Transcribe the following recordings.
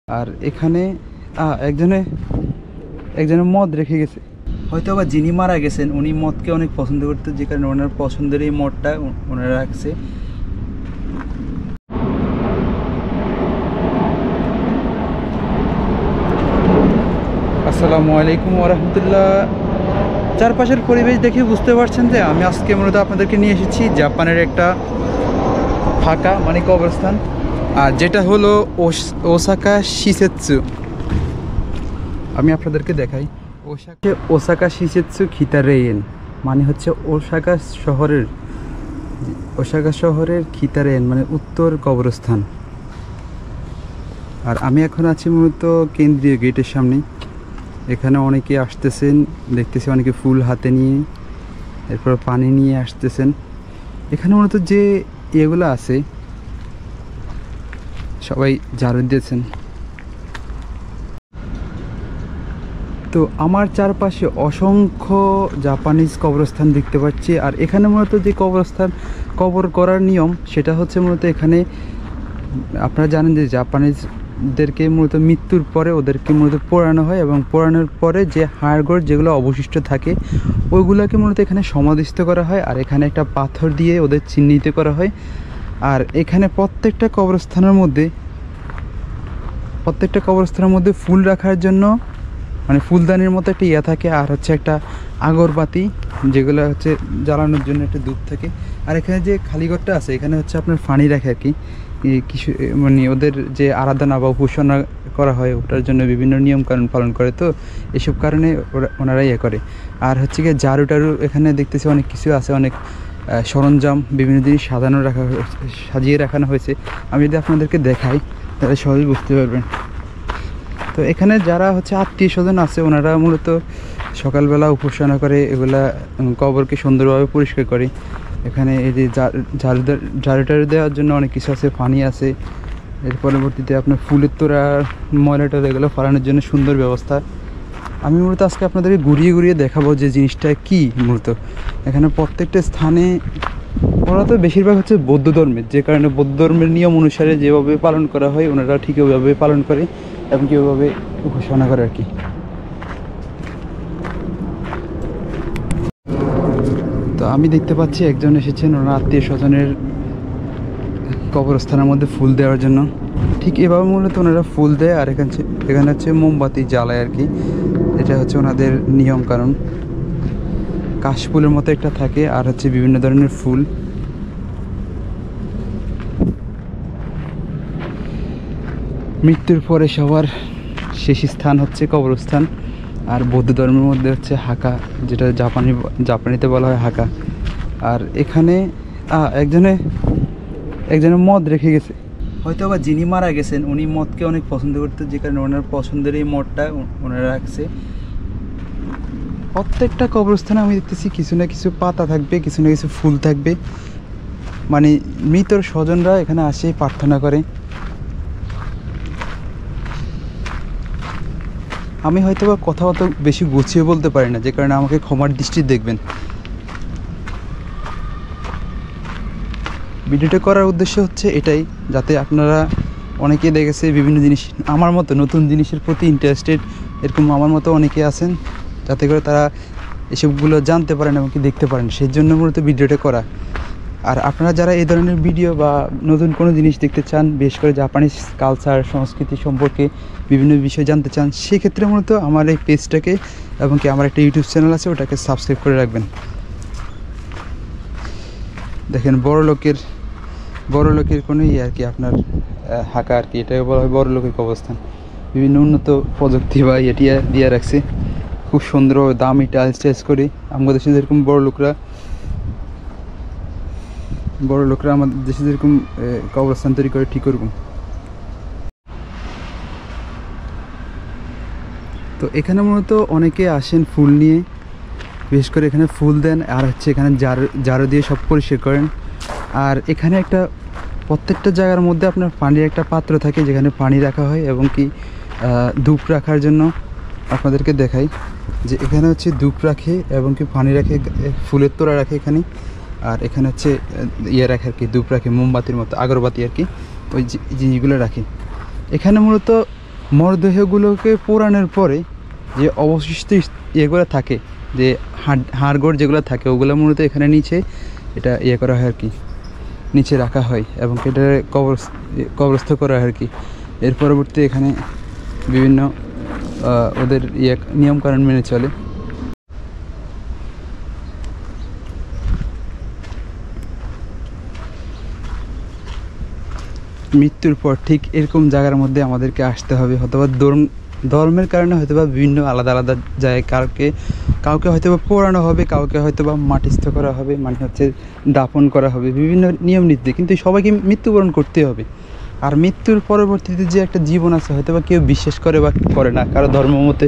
আর এখানে একজনে একজনে মদ রেখে গেছে, হয়তো আবার যিনি মারা গেছেন উনি মদকে অনেক পছন্দ করতেন, যে কারণে ওনার পছন্দের এই মদটা ওনারা রাখছে। আসসালামু আলাইকুম ওরহমতুল্লাহ। চারপাশের পরিবেশ দেখে বুঝতে পারছেন যে আমি আজকে মূলত আপনাদেরকে নিয়ে এসেছি জাপানের একটা ফাঁকা মানে কবরস্থান, আর যেটা হলো ওসাকা শিসেৎসু। আমি আপনাদেরকে দেখাই। ওসাকা শিসেৎসু খিতারেইন মানে হচ্ছে ওসাকা শহরের খিতারেইন মানে উত্তর কবরস্থান। আর আমি এখন আছি মূলত কেন্দ্রীয় গেটের সামনে। এখানে অনেকে আসতেছেন, দেখতেছি অনেকে ফুল হাতে নিয়ে, এরপর পানি নিয়ে আসতেছেন। এখানে মূলত যে এগুলো আছে সবাই ঝাড়ু দিয়েছেন। তো আমার চারপাশে অসংখ্য জাপানিজ কবরস্থান দেখতে পাচ্ছি। আর এখানে মূলত যে কবর করার নিয়ম সেটা হচ্ছে মূলত এখানে আপনারা জানেন যে জাপানিজদেরকে মূলত মৃত্যুর পরে ওদেরকে মূলত পোড়ানো হয়, এবং পোড়ানোর পরে যে হাড়গোড় যেগুলো অবশিষ্ট থাকে ওইগুলোকে মূলত এখানে সমাধিস্থ করা হয়, আর এখানে একটা পাথর দিয়ে ওদের চিহ্নিত করা হয়। আর এখানে প্রত্যেকটা কবরস্থানের মধ্যে ফুল রাখার জন্য মানে ফুলদানির মতো একটা ইয়া থাকে, আর হচ্ছে একটা আগরবাতি যেগুলো হচ্ছে জ্বালানোর জন্য একটা ধূপ থাকে। আর এখানে যে খালিঘরটা আছে এখানে হচ্ছে আপনার পানি রাখে আর কি, কিছু মানে ওদের যে আরাধনা বা উপাসনা করা হয় ওটার জন্য বিভিন্ন নিয়মকানুন পালন করে, তো এসব কারণে ওনারা ইয়ে করে। আর হচ্ছে গিয়ে ঝাড়ু টাড়ু এখানে দেখতেছি অনেক কিছু আছে, অনেক সরঞ্জাম বিভিন্ন জিনিস সাজিয়ে রাখানো হয়েছে। আমি যদি আপনাদেরকে দেখাই তাহলে সহজে বুঝতে পারবেন। তো এখানে যারা হচ্ছে আত্মীয় স্বজন আছে ওনারা মূলত সকালবেলা উপাসনা করে, এগুলা কবরকে সুন্দরভাবে পরিষ্কার করে। এখানে এই যে ঝাড়ু দেওয়ার জন্য অনেক কিছু আছে, পানি আছে। এর পরবর্তীতে আপনার ফুলের তোড়া ময়লাটা এগুলো ফালানোর জন্য সুন্দর ব্যবস্থা। আমি মূলত আজকে আপনাদেরকে ঘুরিয়ে দেখাবো যে জিনিসটা কি মূলত। এখানে প্রত্যেকটা স্থানে ওরা তো বেশিরভাগ হচ্ছে বৌদ্ধ ধর্মের, যে কারণে বৌদ্ধ ধর্মের নিয়ম অনুসারে যেভাবে পালন করা হয় ওনারা ঠিক ওইভাবে পালন করে এবং কি ওইভাবে উপাসনা করে আর কি। তো আমি দেখতে পাচ্ছি একজন এসেছেন ওনার আত্মীয় স্বজনের কবরস্থানের মধ্যে ফুল দেওয়ার জন্য। ঠিক এভাবে মূলত ওনারা ফুল দেয়, আর এখানে হচ্ছে মোমবাতি জ্বালায় আর কি। এটা হচ্ছে ওনাদের নিয়ম কানুন। কাশফুলের মতো একটা থাকে, আর হচ্ছে বিভিন্ন ধরনের ফুল। মৃত্যুর পরে সবার শেষ স্থান হচ্ছে কবরস্থান। আর বৌদ্ধ ধর্মের মধ্যে হচ্ছে হাকা, যেটা জাপানিতে বলা হয় হাকা। আর এখানে একজনে মদ রেখে গেছে, হয়তো আবার যিনি মারা গেছেন উনি মদকে অনেক পছন্দ করতেন, যে কারণে ওনার পছন্দের এই মদটা ওনারা রাখছে। প্রত্যেকটা কবরস্থানে আমি দেখতেছি কিছু না কিছু পাতা থাকবে, কিছু না কিছু ফুল থাকবে, মানে মৃতর স্বজনরা এখানে আসে প্রার্থনা করে। আমি হয়তো বা কথা অত বেশি গুছিয়ে বলতে পারি না, যে কারণে আমাকে ক্ষমার দৃষ্টি দেখবেন। ভিডিওটা করার উদ্দেশ্য হচ্ছে এটাই, যাতে আপনারা অনেকেই দেখেছে বিভিন্ন জিনিস আমার মতো নতুন জিনিসের প্রতি ইন্টারেস্টেড, এরকম আমার মতো অনেকে আছেন, যাতে করে তারা এসবগুলো জানতে পারেন এবং কি দেখতে পারেন, সেই জন্য মূলত ভিডিওটা করা। আর আপনারা যারা এই ধরনের ভিডিও বা নতুন কোনো জিনিস দেখতে চান, বিশেষ করে জাপানিজ কালচার সংস্কৃতি সম্পর্কে বিভিন্ন বিষয় জানতে চান, সেক্ষেত্রে মূলত আমার এই পেজটাকে এবং কি আমার একটা ইউটিউব চ্যানেল আছে ওটাকে সাবস্ক্রাইব করে রাখবেন। দেখেন বড় লোকের কোনো ইয়ে আর কি আপনার হাঁকা আর কি, এটাকে বলা হয় বড় লোকের কবরস্থান। বিভিন্ন উন্নত প্রযুক্তি বা এটিয়া দিয়ে রাখছে, খুব সুন্দর দামি টাইলস করে। আমাদের দেশে যেরকম বড় লোকরা আমাদের দেশে যেরকম কবরস্থান তৈরি করে ঠিক ওরকম। তো এখানে মূলত অনেকে আসেন ফুল নিয়ে, বিশেষ করে এখানে ফুল দেন, আর হচ্ছে এখানে ঝাড়ু দিয়ে সব পরিষ্কার করেন। আর এখানে প্রত্যেকটা জায়গার মধ্যে আপনার পানির একটা পাত্র থাকে, যেখানে পানি রাখা হয় এবং কি ধূপ রাখার জন্য। আপনাদেরকে দেখাই যে এখানে হচ্ছে ধূপ রাখে এবং কি পানি রাখে, ফুলের তোড়া রাখে এখানে। আর এখানে হচ্ছে ইয়ে রাখে আর কি, ধূপ রাখে মোমবাতির মতো, আগরবাতি আর কি, ওই জিনিসগুলো রাখে। এখানে মূলত মরদেহগুলোকে পোড়ানোর পরে যে অবশিষ্ট ইয়েগুলো থাকে, যে হাড়গোড় যেগুলো থাকে, ওগুলো মূলত এখানে নিচে এটা ইয়ে করা হয় আর কি, নিচে রাখা হয় এবং এটা কবরস্থ করা হয় আর কি। এর পরবর্তী এখানে বিভিন্ন ওদের নিয়মকানুন মেনে চলে। মৃত্যুর পর ঠিক এরকম জায়গার মধ্যে আমাদেরকে আসতে হবে, অথবা ধর্মের কারণে হয়তো বা বিভিন্ন আলাদা আলাদা জায়গায় কাউকে হয়তো বা পোড়ানো হবে, কাউকে হয়তো বা মাটিস্থ করা হবে, মানে হচ্ছে দাফন করা হবে, বিভিন্ন নিয়ম নীতি। কিন্তু সবাইকে মৃত্যুবরণ করতে হবে। আর মৃত্যুর পরবর্তীতে যে একটা জীবন আছে, হয়তো বা কেউ বিশ্বাস করে বা করে না, কারো ধর্ম মতে।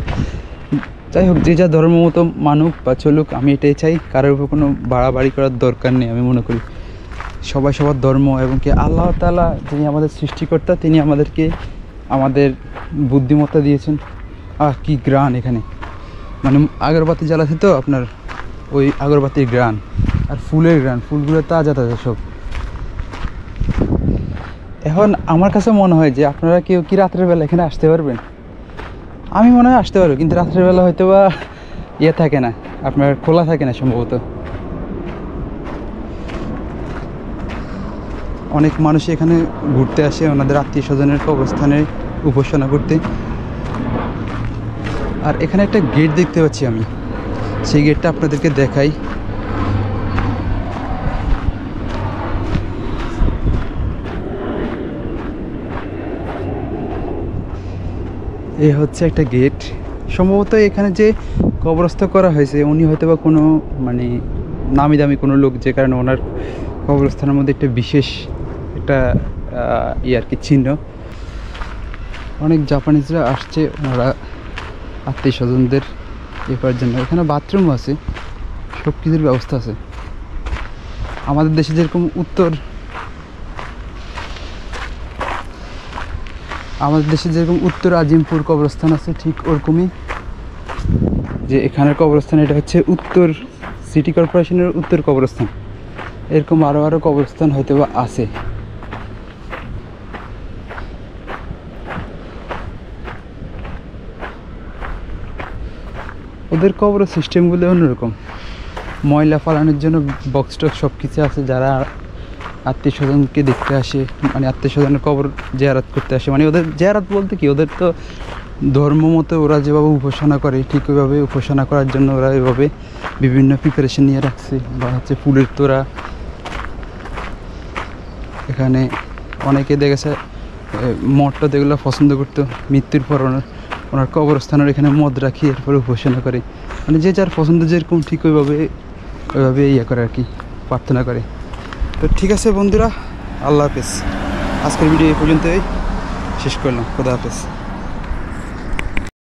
যাই হোক, যে যা ধর্ম মতো মানুক বা চলুক, আমি এটাই চাই। কারোর উপর কোনো বাড়াবাড়ি করার দরকার নেই আমি মনে করি। সবাই সবার ধর্ম এবং কি আল্লাহ তাআলা যিনি আমাদের সৃষ্টিকর্তা, তিনি আমাদেরকে আমাদের বুদ্ধিমত্তা দিয়েছেন। কি গ্রান এখানে, মানে আগরবাতি জ্বালাতে তো আপনার ওই আগরবাতির গ্রান আর ফুলের গ্রান, ফুলগুলো তাজা তাজা সব। এখন আমার কাছে মনে হয় যে আপনারা কেউ কি রাত্রের বেলা এখানে আসতে পারবেন? আমি মনে হয় আসতে পারবো, কিন্তু রাত্রের বেলা হয়তো বা থাকে না, আপনার খোলা থাকে না সম্ভবত। অনেক মানুষ এখানে ঘুরতে আসে ওনাদের আত্মীয় স্বজনের কবরস্থানে উপাসনা করতে। আর এখানে একটা গেট দেখতে পাচ্ছি আমি, সেই গেটটা আপনাদেরকে দেখাই। এই হচ্ছে একটা গেট। সম্ভবত এখানে যে কবরস্থ করা হয়েছে উনি হয়তো বা কোনো মানে নামি দামি কোনো লোক, যে কারণে ওনার কবরস্থানের মধ্যে একটা বিশেষ একটা আর কি চিহ্ন। অনেক জাপানিজরা আসছে ওনারা আত্মীয় স্বজনদের করার জন্য। এখানে বাথরুমও আছে, সব কিছুর ব্যবস্থা আছে। আমাদের দেশে যেরকম উত্তর আজিমপুর কবরস্থান আছে, ঠিক ওরকমই যে এখানের কবরস্থান, এটা হচ্ছে উত্তর সিটি কর্পোরেশনের উত্তর কবরস্থান। এরকম আরও কবরস্থান হয়তো বা আছে। ওদের কবর সিস্টেমগুলো অন্যরকম, ময়লা ফালানোর জন্য বক্স টক্স সব কিছু আছে। যারা আত্মীয় স্বজনকে দেখতে আসে, মানে আত্মীয় স্বজনের কবর জিয়ারত করতে আসে, মানে ওদের জিয়ারত বলতে কি, ওদের তো ধর্ম মতো ওরা যেভাবে উপাসনা করে ঠিক ওইভাবে উপাসনা করার জন্য ওরা এভাবে বিভিন্ন প্রিপারেশন নিয়ে রাখছে। বা হচ্ছে ফুলের তোড়া, এখানে অনেকে দেখেছে মদটা যেগুলো পছন্দ করতো, মৃত্যুর পর ওনার কবরস্থানের এখানে মদ রাখি এরপরে উপাসনা করে। মানে যে যার পছন্দ যেরকম ঠিক ওইভাবে করে আর কি, প্রার্থনা করে। তো ঠিক আছে বন্ধুরা, আল্লাহ হাফেজ। আজকের ভিডিও এই পর্যন্তই শেষ করলাম। খোদা হাফেজ।